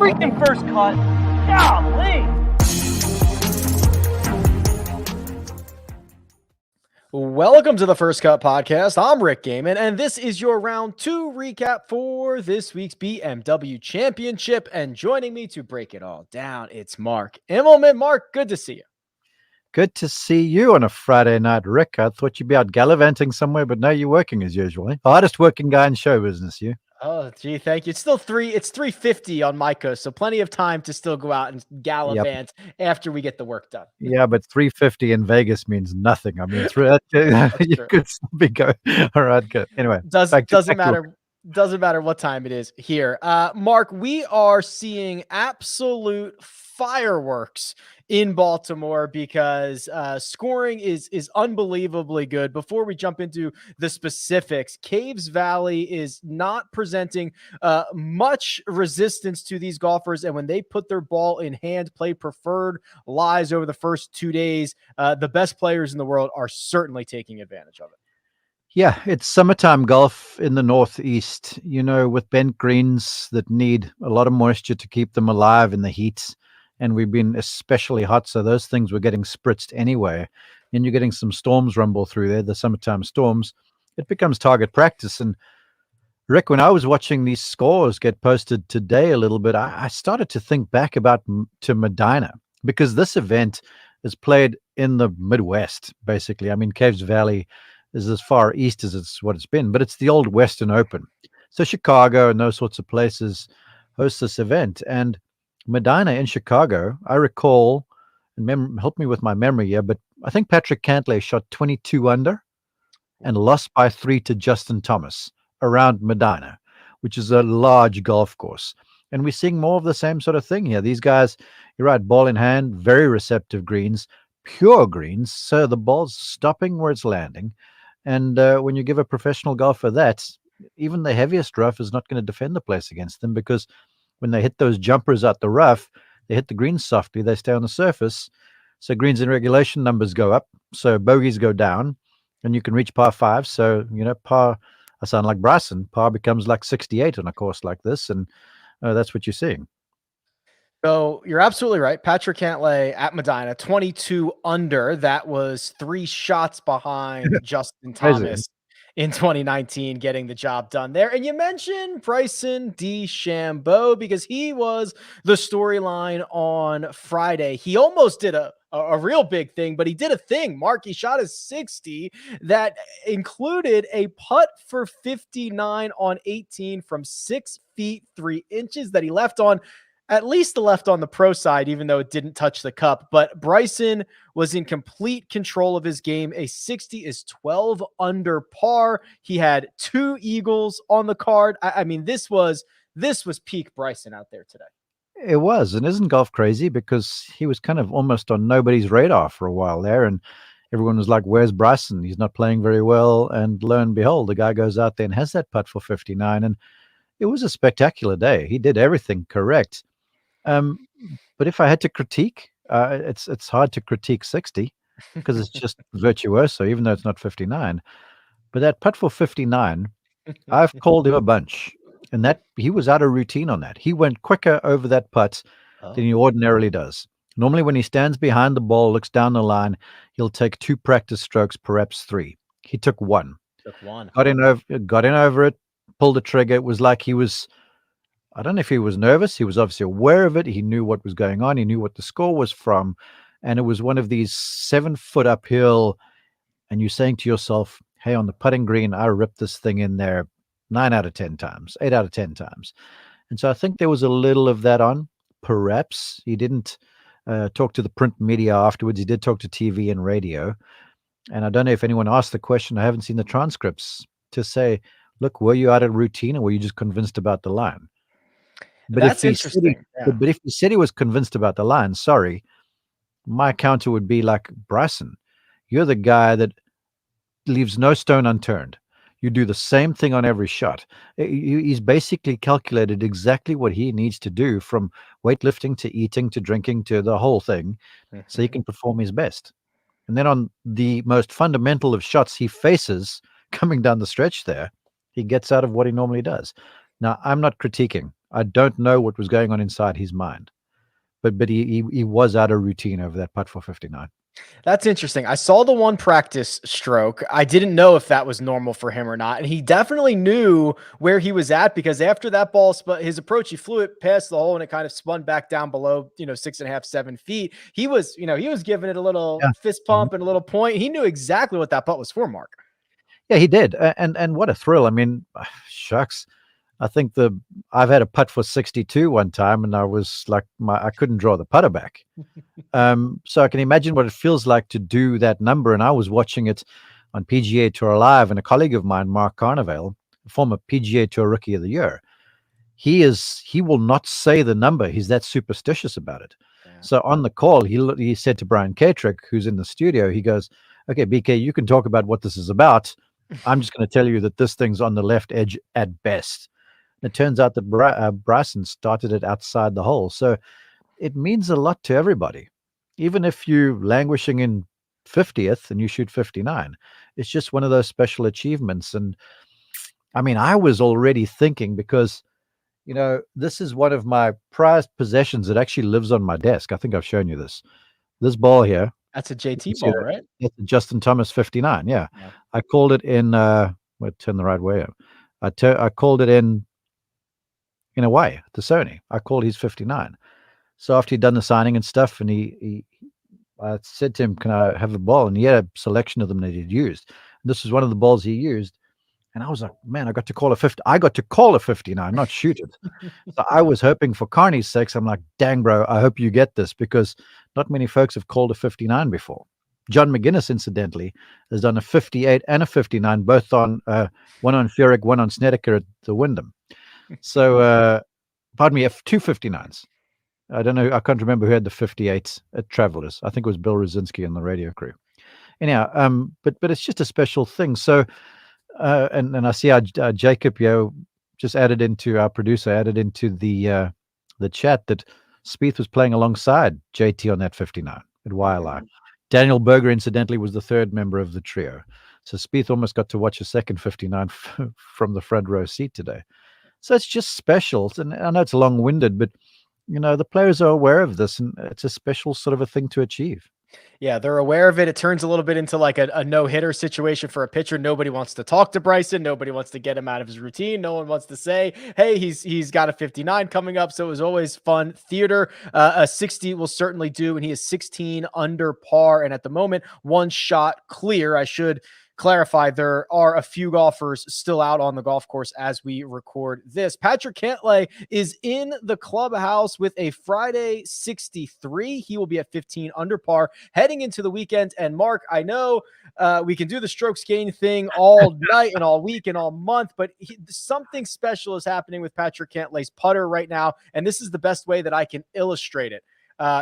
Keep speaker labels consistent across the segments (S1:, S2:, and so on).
S1: freaking first cut. Golly. Welcome to the First Cut Podcast. I'm Rick Gehman, and this is your round 2 recap for this week's BMW Championship. And joining me to break it all down, it's Mark Immelman. Mark, good to see you.
S2: Good to see you on a Friday night, Rick. I thought you'd be out gallivanting somewhere, but no, you're working as usual. Hardest working guy in show business, you.
S1: Oh, gee, thank you. It's still 3:50 on my coast, so plenty of time to still go out and gallivant after we get the work done.
S2: Yeah, but 3:50 in Vegas means nothing. I mean, you could still be going. All right, good. Anyway,
S1: doesn't matter. Doesn't matter what time it is here. Mark, we are seeing absolute fireworks in Baltimore because scoring is unbelievably good. Before we jump into the specifics, Caves Valley is not presenting much resistance to these golfers. And when they put their ball in hand, play preferred lies over the first 2 days, the best players in the world are certainly taking advantage of it.
S2: Yeah, it's summertime golf in the Northeast, with bent greens that need a lot of moisture to keep them alive in the heat. And we've been especially hot, so those things were getting spritzed anyway. And you're getting some storms rumble through there, the summertime storms. It becomes target practice. And Rick, when I was watching these scores get posted today a little bit, I started to think back to Medina, because this event is played in the Midwest, basically. I mean, Caves Valley is as far east as it's what it's been, but it's the old Western Open. So Chicago and those sorts of places host this event. And Medina in Chicago, I recall, and help me with my memory here, but I think Patrick Cantlay shot 22 under and lost by 3 to Justin Thomas around Medina, which is a large golf course. And we're seeing more of the same sort of thing here. These guys, you're right, ball in hand, very receptive greens, pure greens, so the ball's stopping where it's landing. And when you give a professional golfer that, even the heaviest rough is not going to defend the place against them, because when they hit those jumpers out the rough, they hit the greens softly, they stay on the surface. So greens in regulation numbers go up, so bogeys go down, and you can reach par 5. So, par, I sound like Bryson, par becomes like 68 on a course like this, and that's what you're seeing.
S1: So you're absolutely right. Patrick Cantlay at Medina, 22 under. That was 3 shots behind Justin Thomas in 2019, getting the job done there. And you mentioned Bryson DeChambeau's because he was the storyline on Friday. He almost did a real big thing, but he did a thing. Mark, he shot a 60 that included a putt for 59 on 18 from 6 feet 3 inches that he left on. At least the left on the pro side, even though it didn't touch the cup. But Bryson was in complete control of his game. A 60 is 12 under par. He had 2 eagles on the card. I mean, this was peak Bryson out there today.
S2: It was. And isn't golf crazy? Because he was kind of almost on nobody's radar for a while there. And everyone was like, where's Bryson? He's not playing very well. And lo and behold, the guy goes out there and has that putt for 59. And it was a spectacular day. He did everything correct. But if I had to critique, it's hard to critique 60 because it's just virtuoso, even though it's not 59. But that putt for 59, I've called him a bunch, and that he was out of routine on that. He went quicker over that putt than he ordinarily does. Normally, when he stands behind the ball, looks down the line, he'll take 2 practice strokes, perhaps 3. He took 1. Got in over it, pulled the trigger. It was like he was. I don't know if he was nervous. He was obviously aware of it. He knew what was going on. He knew what the score was from. And it was one of these 7-foot uphill. And you're saying to yourself, hey, on the putting green, I ripped this thing in there 9 out of 10 times, 8 out of 10 times. And so I think there was a little of that on. Perhaps he didn't talk to the print media afterwards. He did talk to TV and radio. And I don't know if anyone asked the question. I haven't seen the transcripts to say, look, were you out of routine or were you just convinced about the line? But
S1: that's interesting.
S2: But if he said he was convinced about the line, sorry, my counter would be like, Bryson, you're the guy that leaves no stone unturned. You do the same thing on every shot. He's basically calculated exactly what he needs to do, from weightlifting to eating to drinking to the whole thing, so he can perform his best. And then on the most fundamental of shots he faces coming down the stretch there, he gets out of what he normally does. Now, I'm not critiquing. I don't know what was going on inside his mind, but he was out of routine over that putt for 59.
S1: That's interesting. I saw the one practice stroke. I didn't know if that was normal for him or not. And he definitely knew where he was at, because after that ball, his approach, he flew it past the hole and it kind of spun back down below, 6.5, 7 feet. He was giving it a little
S2: Yeah.
S1: fist
S2: Mhm.
S1: pump and a little point. He knew exactly what that putt was for, Mark.
S2: Yeah, he did. And what a thrill. I mean, shucks. I think I've had a putt for 62 one time, and I was like, I couldn't draw the putter back. So I can imagine what it feels like to do that number. And I was watching it on PGA Tour Live, and a colleague of mine, Mark Carnevale, former PGA Tour Rookie of the Year, he will not say the number. He's that superstitious about it.
S1: Yeah.
S2: So on the call, he said to Brian Katrick, who's in the studio, he goes, "Okay, BK, you can talk about what this is about. I'm just going to tell you that this thing's on the left edge at best." And it turns out that Bryson started it outside the hole. So it means a lot to everybody. Even if you're languishing in 50th and you shoot 59, it's just one of those special achievements. And I mean, I was already thinking, because, this is one of my prized possessions that actually lives on my desk. I think I've shown you this. This ball here,
S1: That's a
S2: you can
S1: JT
S2: see
S1: ball,
S2: that.
S1: right?
S2: It's a Justin Thomas 59. Yeah.
S1: Yeah.
S2: I called it in, turn the right way. I called it in a way to Sony. I called his 59. So after he'd done the signing and stuff, and I said to him, "Can I have the ball?" And he had a selection of them that he'd used. And this was one of the balls he used. And I was like, man, I got to call a 50. I got to call a 59, not shoot it. So I was hoping for Carney's sake. I'm like, dang, bro, I hope you get this, because not many folks have called a 59 before. John McGuinness, incidentally, has done a 58 and a 59, both on one on Furyk, one on Snedeker at the Wyndham. So, pardon me, two 59s. I don't know. I can't remember who had the 58 at Travelers. I think it was Bill Rosinski and the radio crew. Anyhow, but it's just a special thing. So, and I see our Jacob, just added into, our producer added into the chat, that Spieth was playing alongside JT on that 59 at YLI. Daniel Berger, incidentally, was the third member of the trio. So Spieth almost got to watch a second 59 from the front row seat today. So it's just special. And I know it's long-winded, but the players are aware of this, and it's a special sort of a thing to achieve.
S1: Yeah, they're aware of it. It turns a little bit into like a no-hitter situation for a pitcher. Nobody wants to talk to Bryson. Nobody wants to get him out of his routine. No one wants to say, hey, he's got a 59 coming up. So it was always fun theater. A 60 will certainly do, and he is 16 under par. And at the moment, one shot clear. I should clarify, there are a few golfers still out on the golf course as we record this. Patrick Cantlay is in the clubhouse with a Friday 63. He will be at 15 under par heading into the weekend. And Mark, I know we can do the strokes gain thing all night and all week and all month, but something special is happening with Patrick Cantlay's putter right now. And this is the best way that I can illustrate it.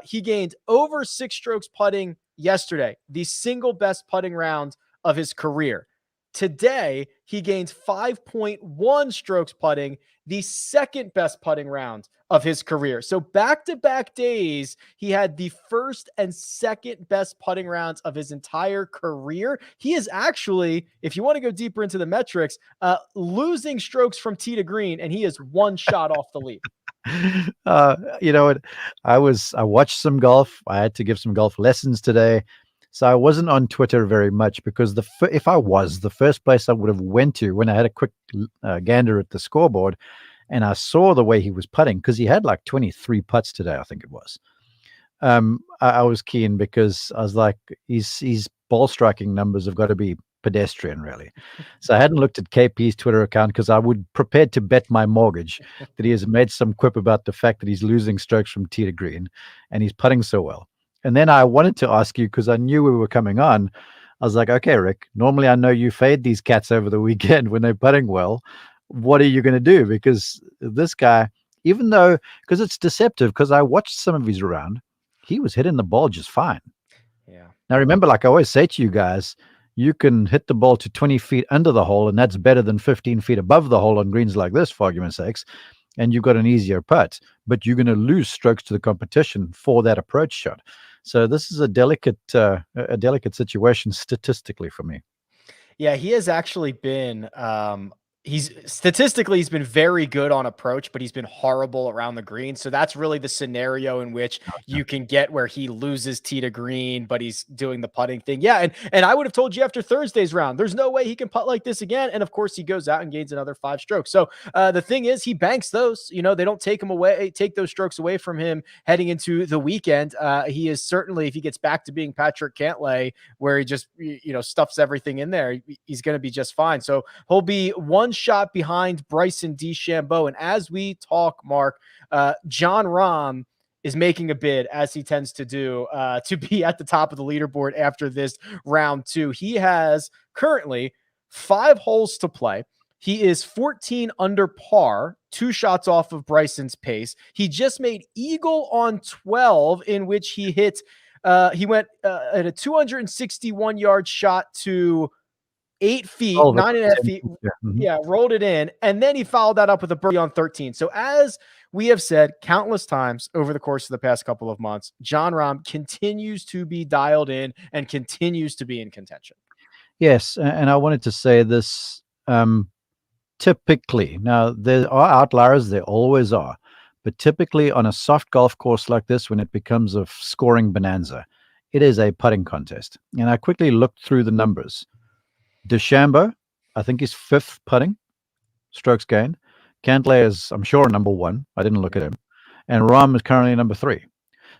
S1: He gained over 6 strokes putting yesterday, the single best putting round of his career. Today, he gained 5.1 strokes putting, the second best putting round of his career. So back-to-back days, he had the first and second best putting rounds of his entire career. He is actually, if you want to go deeper into the metrics, losing strokes from tee to green, and he is one shot off the lead.
S2: You know what? I watched some golf. I had to give some golf lessons today. So I wasn't on Twitter very much, because if I was, the first place I would have went to when I had a quick gander at the scoreboard, and I saw the way he was putting, because he had like 23 putts today, I think it was. I was keen, because I was like, his ball striking numbers have got to be pedestrian, really. So I hadn't looked at KP's Twitter account, because I would prepared to bet my mortgage that he has made some quip about the fact that he's losing strokes from tee to green and he's putting so well. And then I wanted to ask you, because I knew we were coming on. I was like, okay, Rick, normally I know you fade these cats over the weekend when they're putting well. What are you going to do? Because this guy, even though, because it's deceptive, because I watched some of his round, he was hitting the ball just fine.
S1: Yeah.
S2: Now, remember, like I always say to you guys, you can hit the ball to 20 feet under the hole, and that's better than 15 feet above the hole on greens like this, for argument's sakes, and you've got an easier putt, but you're going to lose strokes to the competition for that approach shot. So this is a delicate situation statistically for me.
S1: Yeah, he has actually been he's been very good on approach, but he's been horrible around the green. So that's really the scenario in which you can get where he loses tee to green, but he's doing the putting thing. Yeah, and I would have told you after Thursday's round, there's no way he can putt like this again. And of course, he goes out and gains another 5 strokes. So the thing is, he banks those. You know, they don't take those strokes away from him heading into the weekend. He is certainly, if he gets back to being Patrick Cantlay, where he just stuffs everything in there, he's going to be just fine. So he'll be one shot behind Bryson DeChambeau. And as we talk, Mark, Jon Rahm is making a bid, as he tends to do, to be at the top of the leaderboard after this round 2. He has currently 5 holes to play. He is 14 under par, 2 shots off of Bryson's pace. He just made eagle on 12, in which he hit, he went at a 261-yard shot to 8 feet, 9.5 feet. Yeah, rolled it in. And then he followed that up with a birdie on 13. So as we have said countless times over the course of the past couple of months, Jon Rahm continues to be dialed in and continues to be in contention.
S2: Yes, and I wanted to say this, typically, now there are outliers, there always are, but typically on a soft golf course like this, when it becomes a scoring bonanza, it is a putting contest. And I quickly looked through the numbers. DeChambeau, I think he's 5th putting, strokes gained. Cantlay is, I'm sure, number 1. I didn't look at him. And Rahm is currently number 3.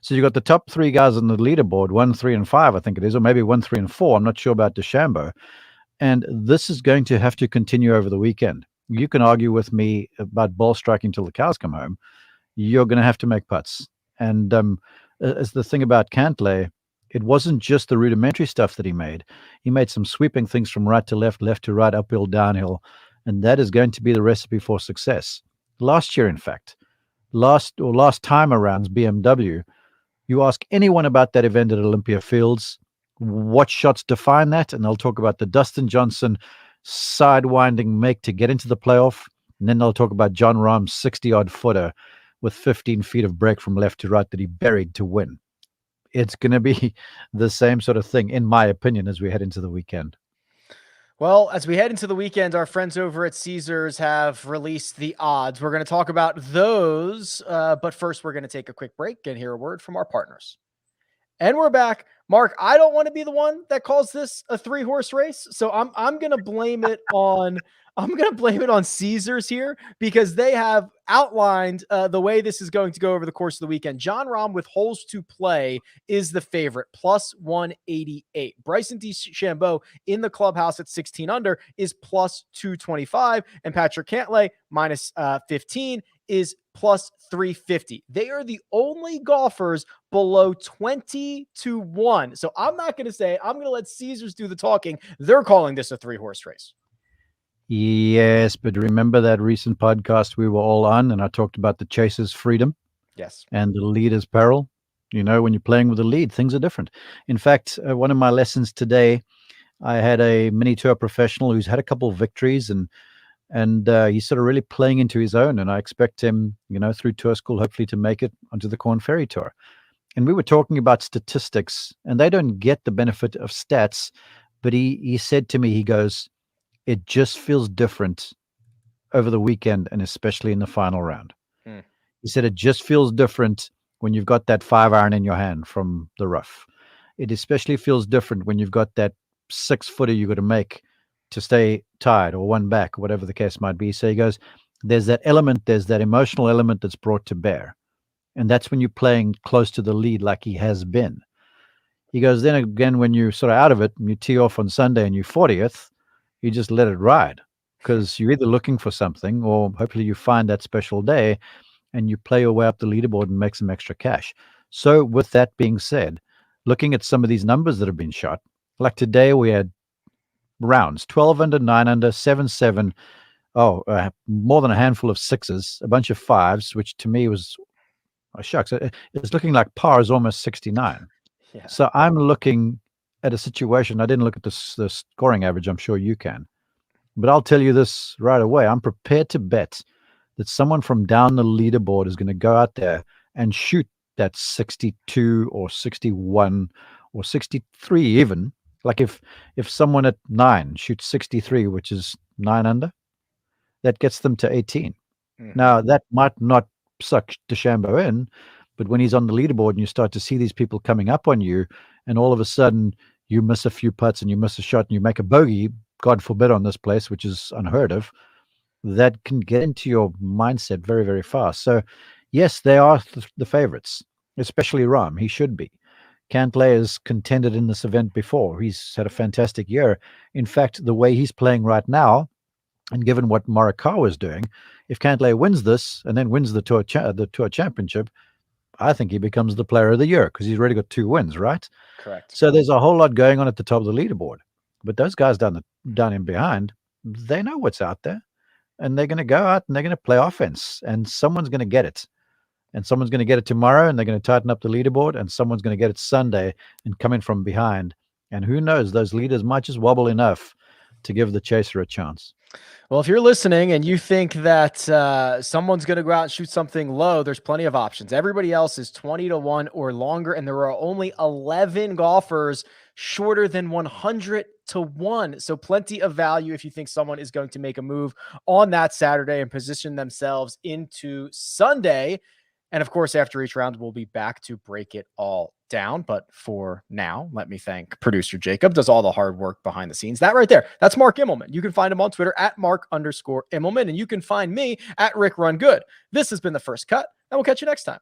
S2: So you got the top 3 guys on the leaderboard, 1, 3, and 5, I think it is, or maybe 1, 3, and 4. I'm not sure about DeChambeau. And this is going to have to continue over the weekend. You can argue with me about ball striking till the cows come home. You're going to have to make putts. And as the thing about Cantlay, it wasn't just the rudimentary stuff that he made. He made some sweeping things from right to left, left to right, uphill, downhill. And that is going to be the recipe for success. Last year, in fact, last time around BMW, you ask anyone about that event at Olympia Fields, what shots define that, and they'll talk about the Dustin Johnson sidewinding make to get into the playoff, and then they'll talk about Jon Rahm's 60-odd footer with 15 feet of break from left to right that he buried to win. It's going to be the same sort of thing, in my opinion, as we head into the weekend.
S1: Well, as we head into the weekend, our friends over at Caesars have released the odds. We're going to talk about those, but first we're going to take a quick break and hear a word from our partners. And we're back. Mark, I don't want to be the one that calls this a 3-horse race, so I'm going to blame it on Caesars here, because they have outlined the way this is going to go over the course of the weekend. Jon Rahm with holes to play is the favorite, plus 188. Bryson DeChambeau in the clubhouse at 16 under is plus 225, and Patrick Cantlay minus 15 is plus 350. They are the only golfers below 20-1. So I'm not going to say, I'm going to let Caesars do the talking. They're calling this a 3-horse race.
S2: Yes, but remember that recent podcast we were all on, and I talked about the chaser's freedom?
S1: Yes.
S2: And the leader's peril. You know, when you're playing with the lead, things are different. In fact, one of my lessons today, I had a mini tour professional who's had a couple of victories, and he's sort of really playing into his own. And I expect him, through tour school, hopefully to make it onto the Corn Ferry Tour. And we were talking about statistics, and they don't get the benefit of stats. But he said to me, he goes, it just feels different over the weekend, and especially in the final round. He said it just feels different when you've got that 5-iron in your hand from the rough. It especially feels different when you've got that 6-footer you got to make to stay tied or one back, whatever the case might be. So he goes, there's that element, there's that emotional element that's brought to bear. And that's when you're playing close to the lead like he has been. He goes, then again, when you're sort of out of it and you tee off on Sunday and you're 40th, you just let it ride, because you're either looking for something or hopefully you find that special day and you play your way up the leaderboard and make some extra cash. So with that being said, looking at some of these numbers that have been shot, like today we had rounds, 12 under, 9 under, 7, 7, more than a handful of 6s, a bunch of 5s, which to me was, shucks, it's looking like par is almost 69. Yeah. So I'm looking at a situation, I didn't look at the scoring average, I'm sure you can, but I'll tell you this right away, I'm prepared to bet that someone from down the leaderboard is going to go out there and shoot that 62 or 61 or 63 even. Like if someone at 9 shoots 63, which is 9 under, that gets them to 18.
S1: Mhm.
S2: Now, that might not suck DeChambeau in, but when he's on the leaderboard and you start to see these people coming up on you, and all of a sudden you miss a few putts and you miss a shot and you make a bogey, God forbid, on this place, which is unheard of, that can get into your mindset very, very fast. So, yes, they are the favorites, especially Rahm. He should be. Cantlay has contended in this event before. He's had a fantastic year. In fact, the way he's playing right now, and given what Morikawa is doing, if Cantlay wins this and then wins the Tour Championship, I think he becomes the player of the year because he's already got 2 wins, right?
S1: Correct.
S2: So there's a whole lot going on at the top of the leaderboard. But those guys down in behind, they know what's out there, and they're going to go out and they're going to play offense, and someone's going to get it. And someone's going to get it tomorrow, and they're going to tighten up the leaderboard, and someone's going to get it Sunday and come in from behind. And who knows, those leaders might just wobble enough to give the chaser a chance.
S1: Well, if you're listening and you think that someone's going to go out and shoot something low, there's plenty of options. Everybody else is 20-1 or longer, and there are only 11 golfers shorter than 100-1. So plenty of value if you think someone is going to make a move on that Saturday and position themselves into Sunday. And of course, after each round, we'll be back to break it all down. But for now, let me thank producer Jacob, does all the hard work behind the scenes. That right there, that's Mark Immelman. You can find him on Twitter at Mark_Immelman, and you can find me at Rick Run Good. This has been The First Cut, and we'll catch you next time.